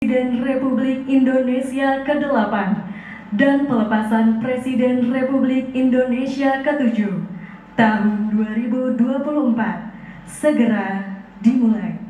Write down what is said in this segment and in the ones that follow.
Presiden Republik Indonesia ke-8 dan pelepasan Presiden Republik Indonesia ke-7 tahun 2024 segera dimulai.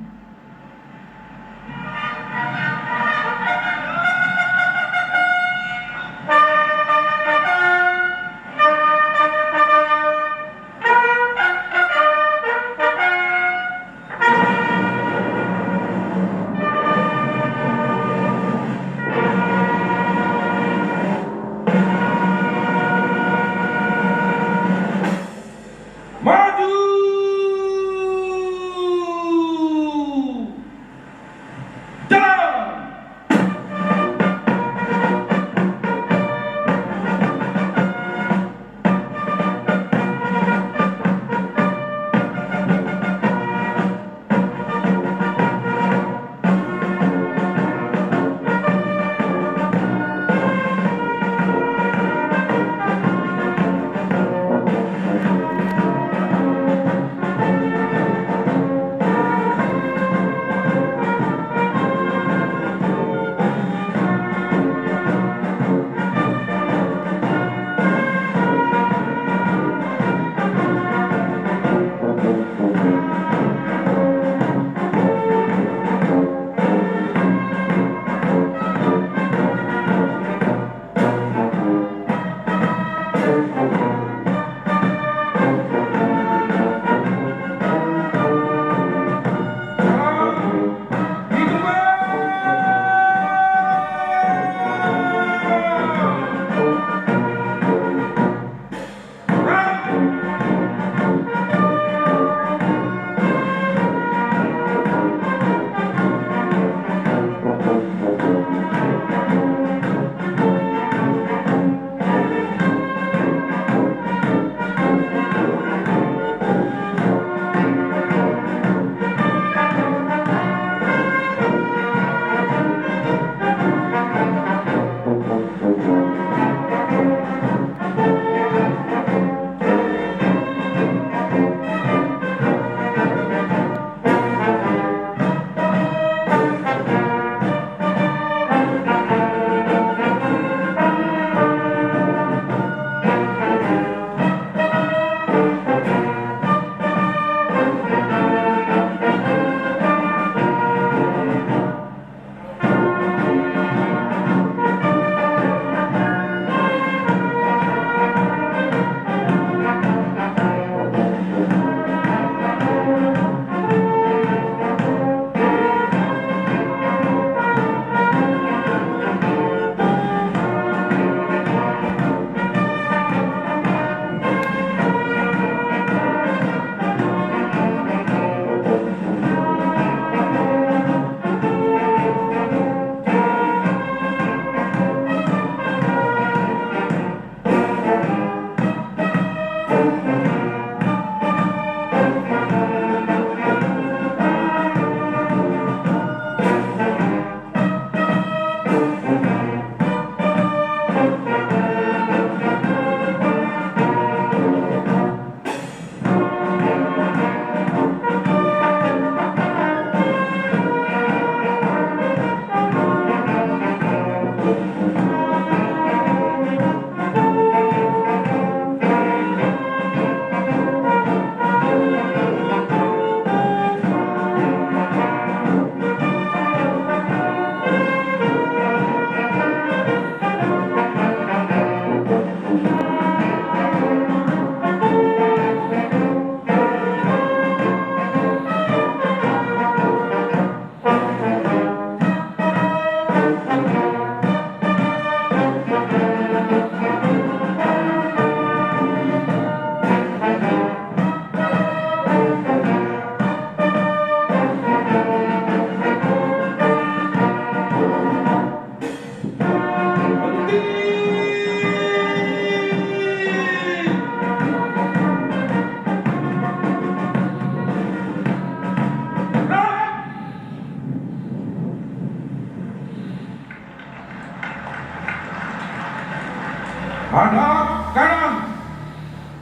Hadap kanan,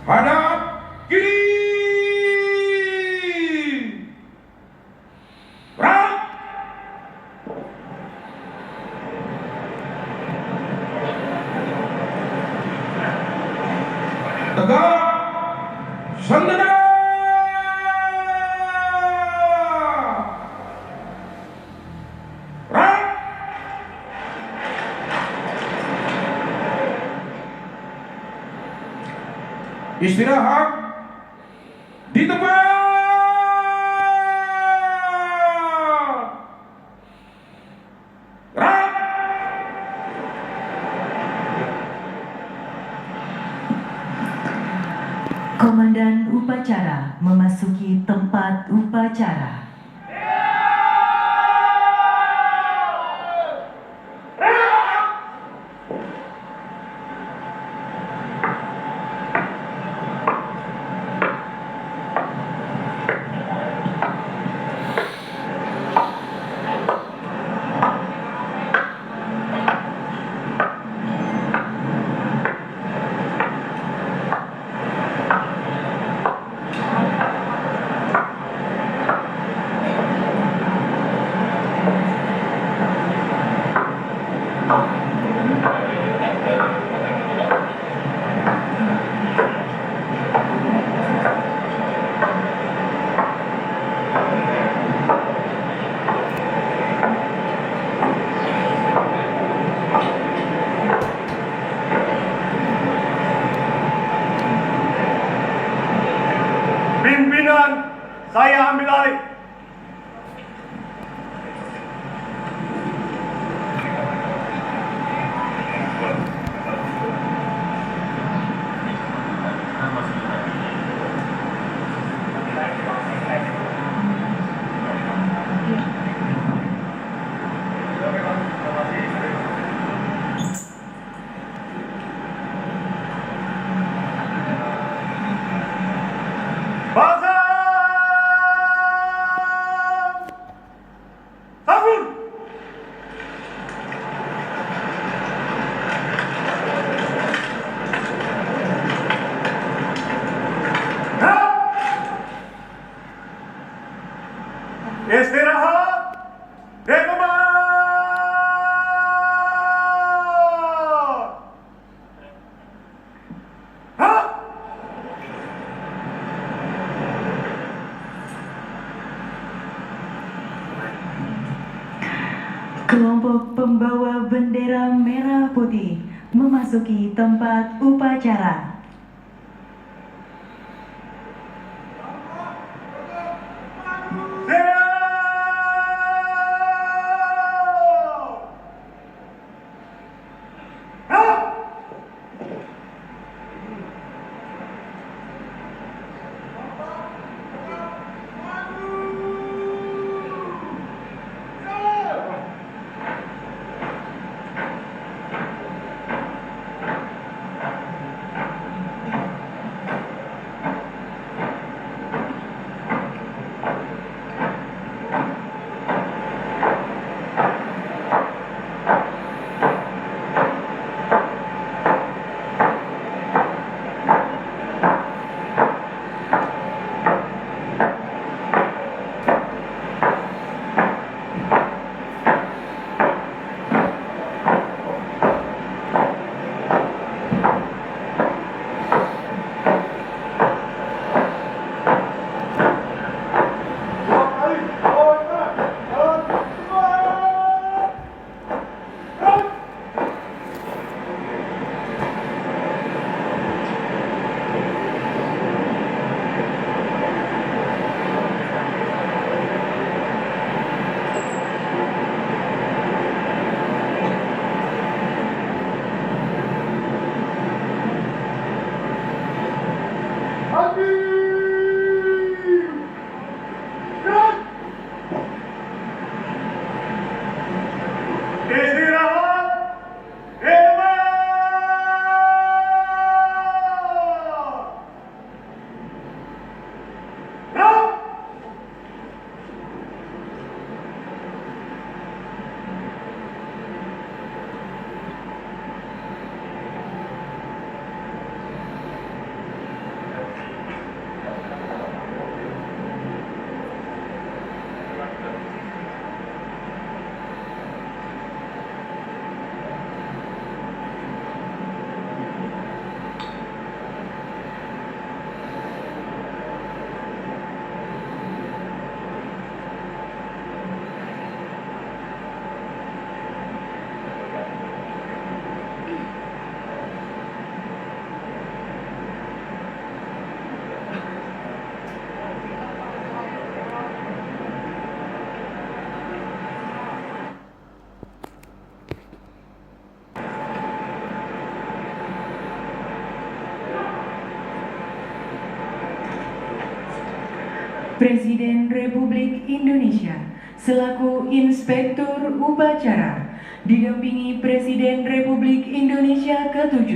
hadap kiri. Gerak. tegak, sandana. Rak. Istirahat di tempat. Rak. Komandan upacara memasuki tempat upacara. Pimpinan, saya ambil alih. Istirahat, rekomen. Kelompok pembawa bendera merah putih memasuki tempat upacara. Presiden Republik Indonesia selaku Inspektur Upacara didampingi Presiden Republik Indonesia ke-7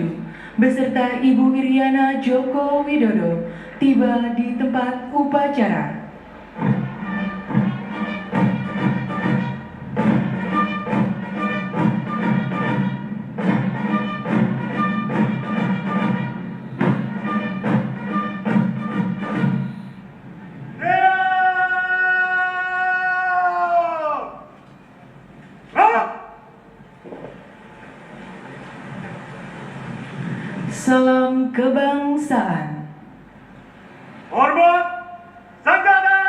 beserta Ibu Iriana Joko Widodo tiba di tempat upacara. Salam kebangsaan. Hormat senjata!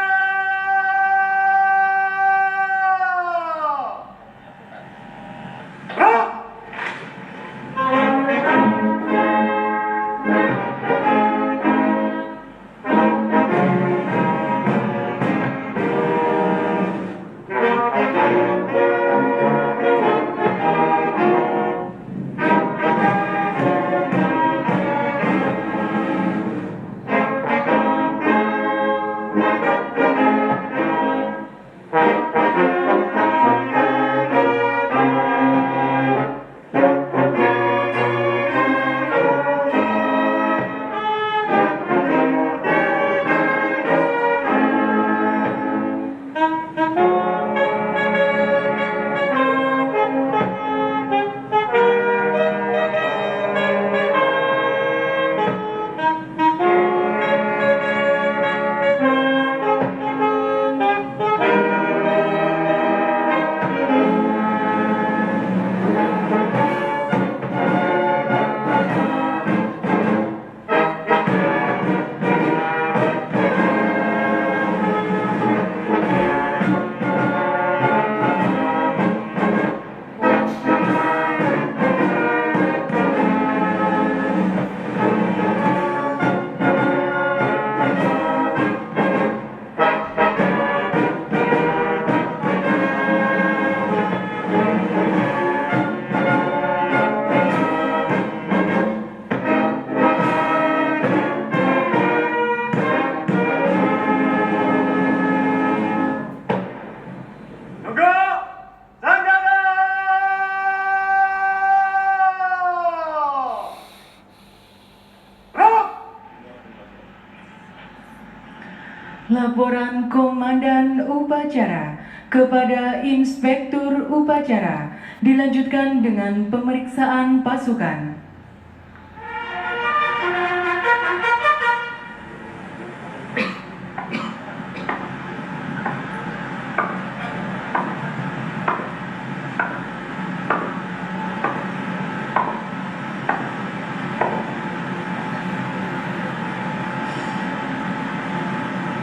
Laporan Komandan Upacara kepada Inspektur Upacara dilanjutkan dengan pemeriksaan pasukan.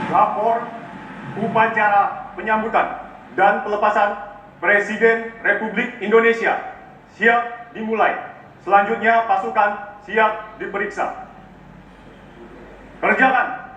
Lapor upacara penyambutan dan pelepasan Presiden Republik Indonesia siap dimulai. Selanjutnya pasukan siap diperiksa. Kerjakan.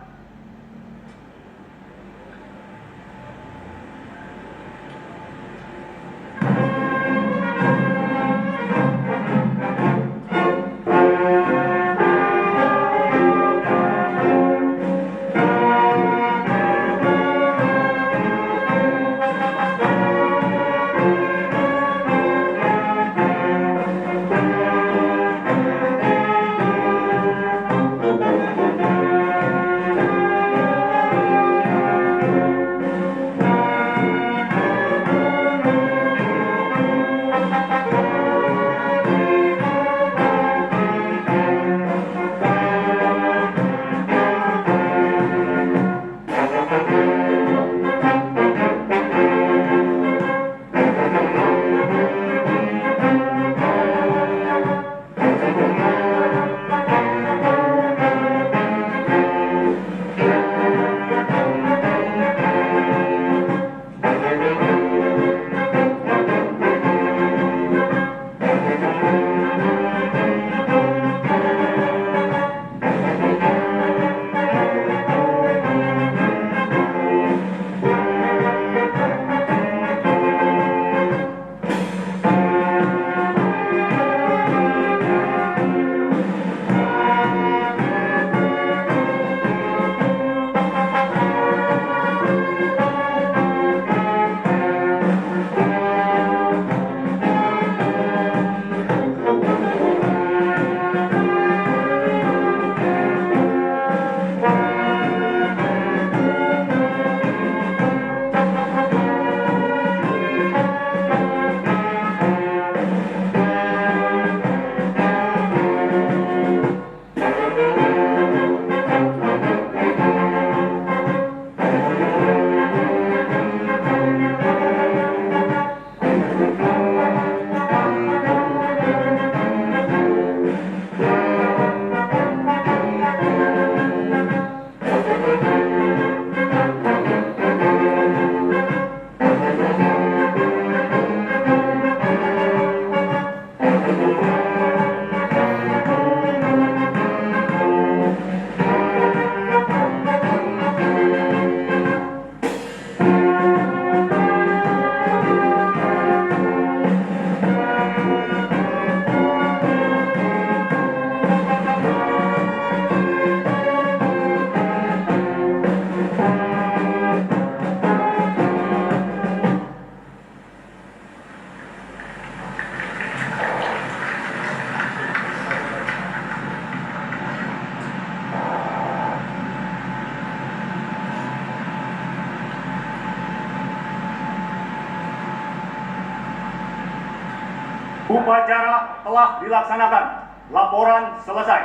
Upacara telah dilaksanakan. Laporan selesai.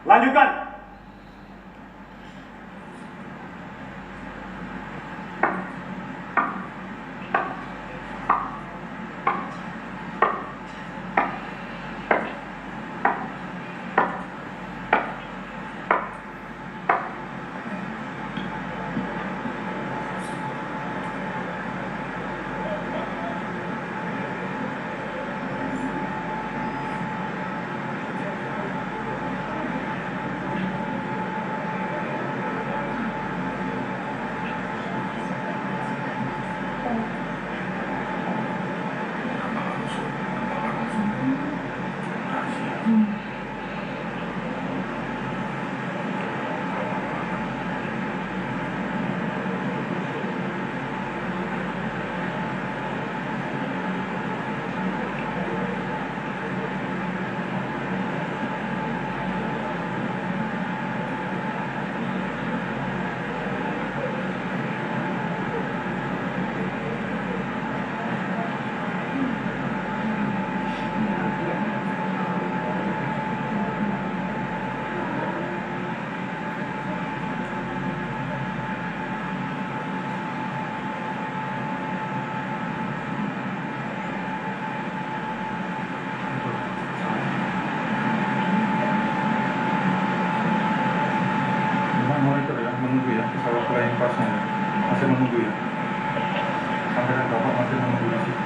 Lanjutkan. Monitor ya, menunggu ya pesawat flying pass-nya ya. Masih menunggu ya. Sampai dan Bapak masih menunggu di situ.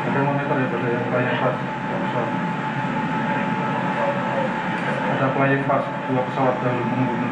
Ada monitor ya pada yang flying pass pesawat. Ada flying pass 2 pesawat dahulu menunggu.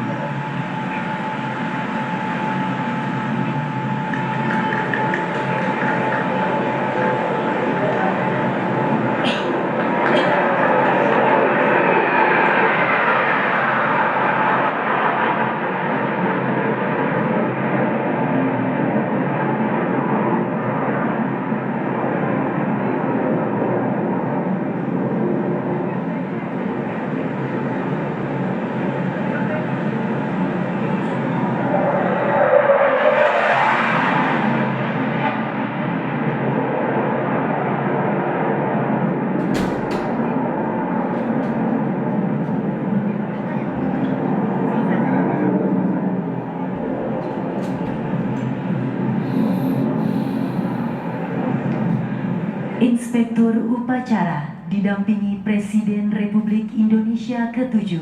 Inspektur Upacara didampingi Presiden Republik Indonesia ke-7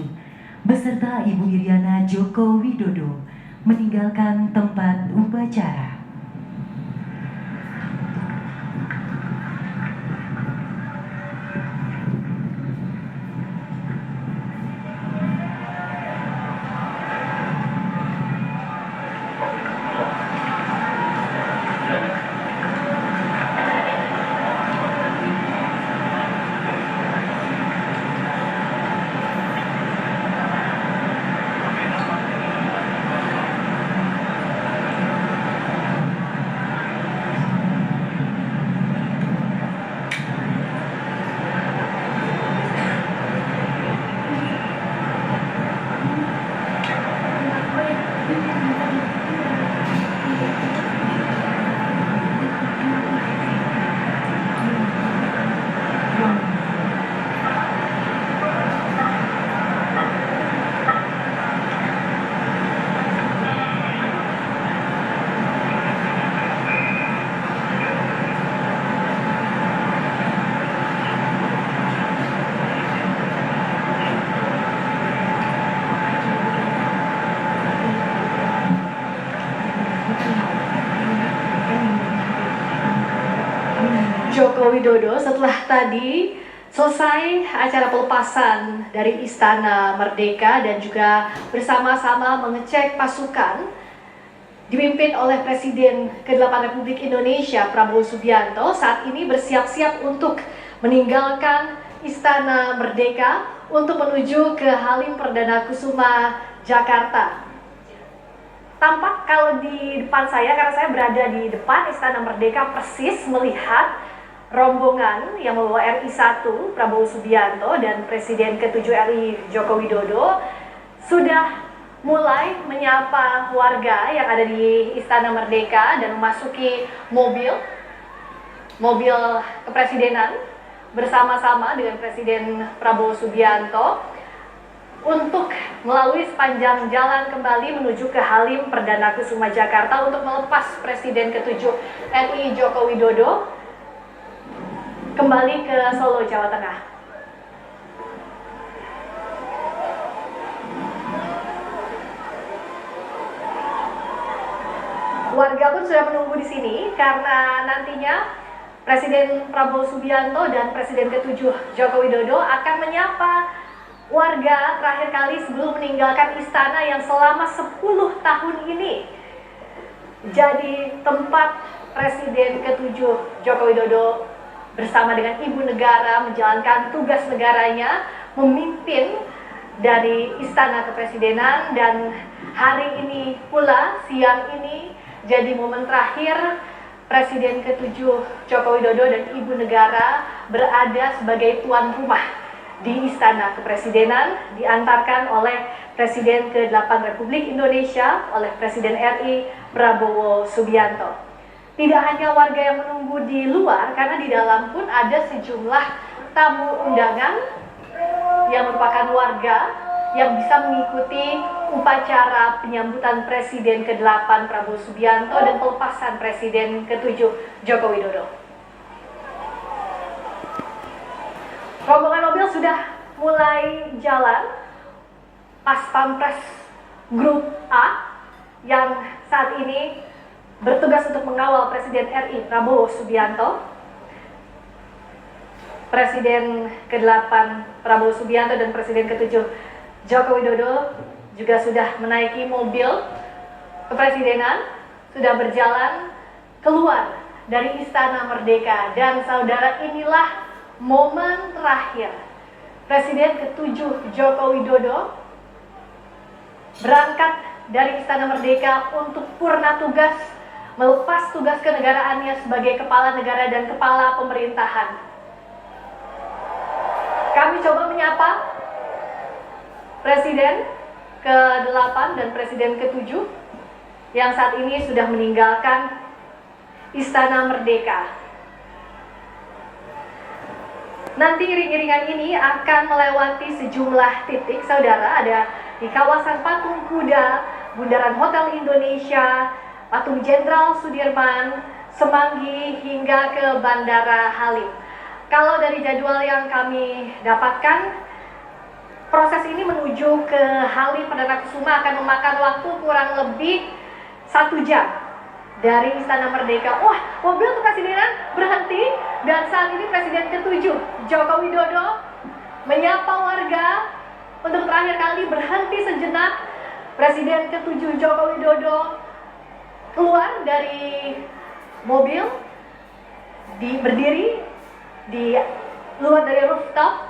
beserta Ibu Iriana Joko Widodo meninggalkan tempat upacara. Joko Widodo setelah tadi selesai acara pelepasan dari Istana Merdeka dan juga bersama-sama mengecek pasukan dipimpin oleh Presiden ke-8 Republik Indonesia Prabowo Subianto saat ini bersiap-siap untuk meninggalkan Istana Merdeka untuk menuju ke Halim Perdana Kusuma Jakarta. Tampak kalau di depan saya, karena saya berada di depan Istana Merdeka, persis melihat rombongan yang membawa RI 1 Prabowo Subianto dan Presiden ke-7 RI Joko Widodo sudah mulai menyapa warga yang ada di Istana Merdeka dan memasuki mobil kepresidenan bersama-sama dengan Presiden Prabowo Subianto untuk melalui sepanjang jalan kembali menuju ke Halim Perdana Kusuma Jakarta untuk melepas Presiden ke-7 RI Joko Widodo kembali ke Solo, Jawa Tengah. Warga pun sudah menunggu di sini karena nantinya Presiden Prabowo Subianto dan Presiden ke-7 Joko Widodo akan menyapa warga terakhir kali sebelum meninggalkan istana yang selama 10 tahun ini jadi tempat Presiden ke-7 Joko Widodo bersama dengan Ibu Negara menjalankan tugas negaranya, memimpin dari Istana Kepresidenan. Dan hari ini pula, siang ini, jadi momen terakhir Presiden ke-7 Joko Widodo dan Ibu Negara berada sebagai tuan rumah di Istana Kepresidenan, diantarkan oleh Presiden ke-8 Republik Indonesia, oleh Presiden RI Prabowo Subianto. Tidak hanya warga yang menunggu di luar, karena di dalam pun ada sejumlah tamu undangan yang merupakan warga yang bisa mengikuti upacara penyambutan Presiden ke-8 Prabowo Subianto dan pelepasan Presiden ke-7 Joko Widodo. Rombongan mobil sudah mulai jalan. Pas Pampres Grup A yang saat ini bertugas untuk mengawal Presiden RI Prabowo Subianto. Presiden ke-8 Prabowo Subianto dan Presiden ke-7 Joko Widodo juga sudah menaiki mobil kepresidenan, sudah berjalan keluar dari Istana Merdeka. Dan saudara, inilah momen terakhir Presiden ke-7 Joko Widodo berangkat dari Istana Merdeka untuk purna tugas, melepas tugas kenegaraannya sebagai kepala negara dan kepala pemerintahan. Kami coba menyapa Presiden ke-8 dan Presiden ke-7 yang saat ini sudah meninggalkan Istana Merdeka. Nanti iring-iringan ini akan melewati sejumlah titik, saudara. Ada di kawasan Patung Kuda, Bundaran Hotel Indonesia, Patung Jenderal Sudirman, Semanggi, hingga ke Bandara Halim. Kalau dari jadwal yang kami dapatkan, proses ini menuju ke Halim Perdana Kusuma akan memakan waktu kurang lebih 1 jam dari Istana Merdeka. Wah, mobil kepresidenan berhenti dan saat ini Presiden ke-7 Joko Widodo menyapa warga untuk terakhir kali, berhenti sejenak. Presiden ke-7 Joko Widodo keluar dari mobil, berdiri di luar dari rooftop.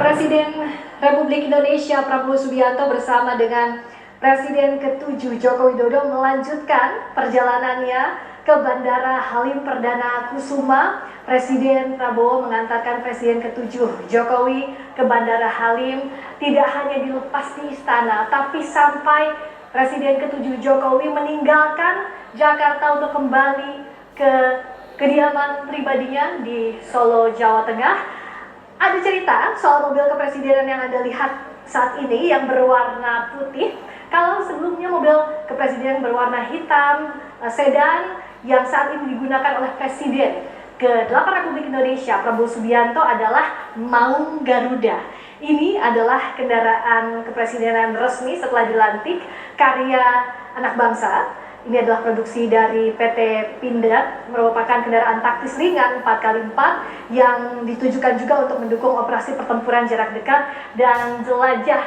Presiden Republik Indonesia Prabowo Subianto bersama dengan Presiden ke-7 Joko Widodo melanjutkan perjalanannya ke Bandara Halim Perdana Kusuma. Presiden Prabowo mengantarkan Presiden ke-7 Jokowi ke Bandara Halim, tidak hanya dilepas di istana, tapi sampai Presiden ke-7 Jokowi meninggalkan Jakarta untuk kembali ke kediaman pribadinya di Solo, Jawa Tengah. Ada cerita soal mobil kepresidenan yang Anda lihat saat ini yang berwarna putih. Kalau sebelumnya mobil kepresidenan berwarna hitam, sedan yang saat ini digunakan oleh Presiden ke-8 Republik Indonesia Prabowo Subianto adalah Maung Garuda. Ini adalah kendaraan kepresidenan resmi setelah dilantik, karya anak bangsa. Ini adalah produksi dari PT Pindad, merupakan kendaraan taktis ringan 4x4 yang ditujukan juga untuk mendukung operasi pertempuran jarak dekat dan jelajah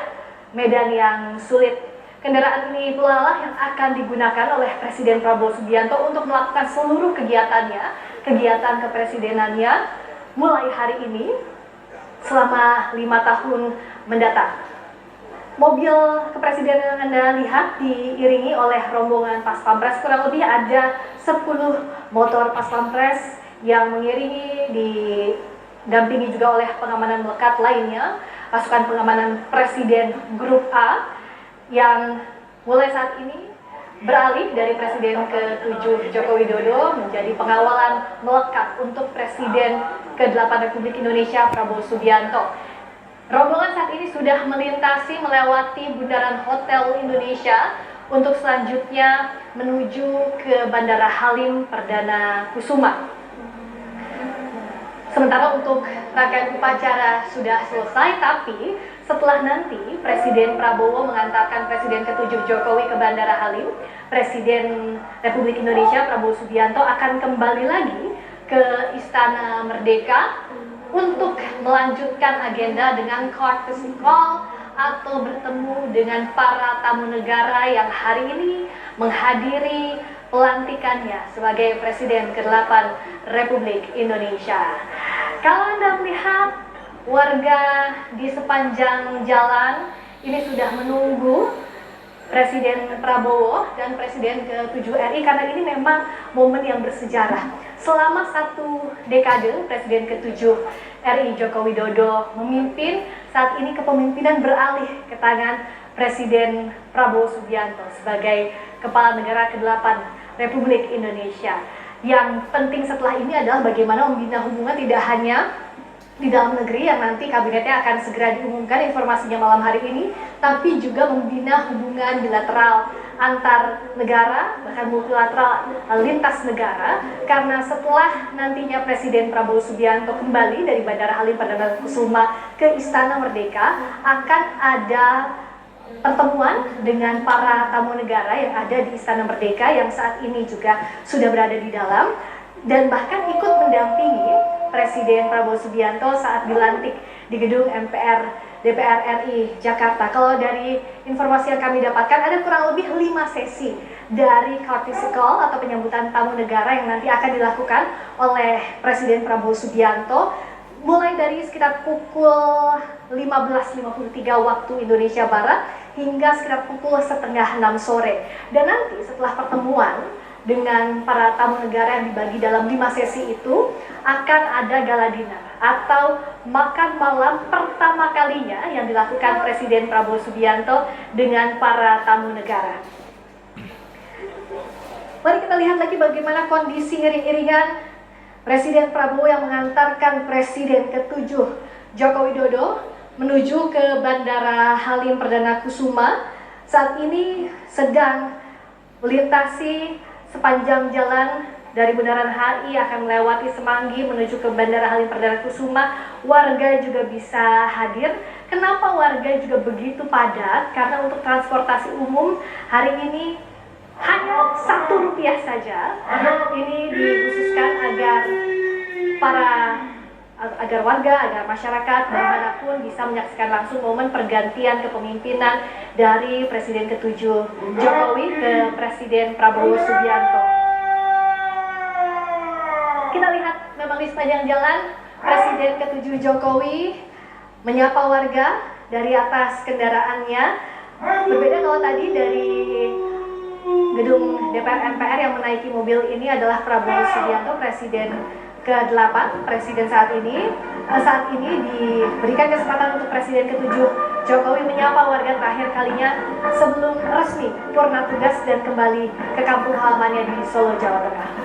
medan yang sulit. Kendaraan ini pula lah yang akan digunakan oleh Presiden Prabowo Subianto untuk melakukan seluruh kegiatan kepresidenannya mulai hari ini selama 5 tahun mendatang. Mobil kepresidenan yang Anda lihat diiringi oleh rombongan Pas Pampres, kurang lebih ada 10 motor Pas Pampres yang mengiringi, didampingi juga oleh pengamanan melekat lainnya, pasukan pengamanan Presiden Grup A yang mulai saat ini beralih dari Presiden ke-7 Joko Widodo menjadi pengawalan melekat untuk Presiden ke-8 Republik Indonesia Prabowo Subianto. Rombongan saat ini sudah melewati Bundaran Hotel Indonesia untuk selanjutnya menuju ke Bandara Halim Perdana Kusuma. Sementara untuk rangkaian upacara sudah selesai, tapi setelah nanti Presiden Prabowo mengantarkan Presiden ke-7 Jokowi ke Bandara Halim, Presiden Republik Indonesia Prabowo Subianto akan kembali lagi ke Istana Merdeka untuk melanjutkan agenda dengan courtesy call atau bertemu dengan para tamu negara yang hari ini menghadiri pelantikannya sebagai Presiden ke-8 Republik Indonesia. Kalau Anda melihat warga di sepanjang jalan ini sudah menunggu Presiden Prabowo dan Presiden ke-7 RI karena ini memang momen yang bersejarah. Selama 1 dekade Presiden ke-7 RI Joko Widodo memimpin, saat ini kepemimpinan beralih ke tangan Presiden Prabowo Subianto sebagai Kepala Negara ke-8 Republik Indonesia. Yang penting setelah ini adalah bagaimana membina hubungan tidak hanya di dalam negeri yang nanti kabinetnya akan segera diumumkan informasinya malam hari ini, tapi juga membina hubungan bilateral antar negara, bahkan multilateral lintas negara, karena setelah nantinya Presiden Prabowo Subianto kembali dari Bandara Halim Perdana Kusuma ke Istana Merdeka, akan ada pertemuan dengan para tamu negara yang ada di Istana Merdeka yang saat ini juga sudah berada di dalam dan bahkan ikut mendampingi Presiden Prabowo Subianto saat dilantik di gedung MPR DPR RI Jakarta. Kalau dari informasi yang kami dapatkan ada kurang lebih 5 sesi dari courtesy call atau penyambutan tamu negara yang nanti akan dilakukan oleh Presiden Prabowo Subianto mulai dari sekitar pukul 15.53 waktu Indonesia Barat hingga sekitar pukul 5:30 sore. Dan nanti setelah pertemuan dengan para tamu negara yang dibagi dalam 5 sesi itu akan ada gala dinner atau makan malam pertama kalinya yang dilakukan Presiden Prabowo Subianto dengan para tamu negara. Mari kita lihat lagi bagaimana kondisi iring-iringan Presiden Prabowo yang mengantarkan Presiden ke-7 Joko Widodo menuju ke Bandara Halim Perdana Kusuma. Saat ini sedang melintasi sepanjang jalan dari Bundaran HI akan melewati Semanggi menuju ke Bandara Halim Perdana Kusuma. Warga juga bisa hadir. Kenapa warga juga begitu padat? Karena untuk transportasi umum hari ini hanya Rp1 saja. Ini dikhususkan agar warga, agar masyarakat dimanapun bisa menyaksikan langsung momen pergantian kepemimpinan dari Presiden ke-7 Jokowi ke Presiden Prabowo Subianto. Kita lihat memang di sepanjang jalan Presiden ke-7 Jokowi menyapa warga dari atas kendaraannya. Berbeda kalau tadi dari gedung DPR MPR yang menaiki mobil ini adalah Prabowo Subianto, Presiden ke-8, Presiden saat ini. Saat ini diberikan kesempatan untuk Presiden ke-7 Jokowi menyapa warga terakhir kalinya sebelum resmi purna tugas dan kembali ke kampung halamannya di Solo, Jawa Tengah.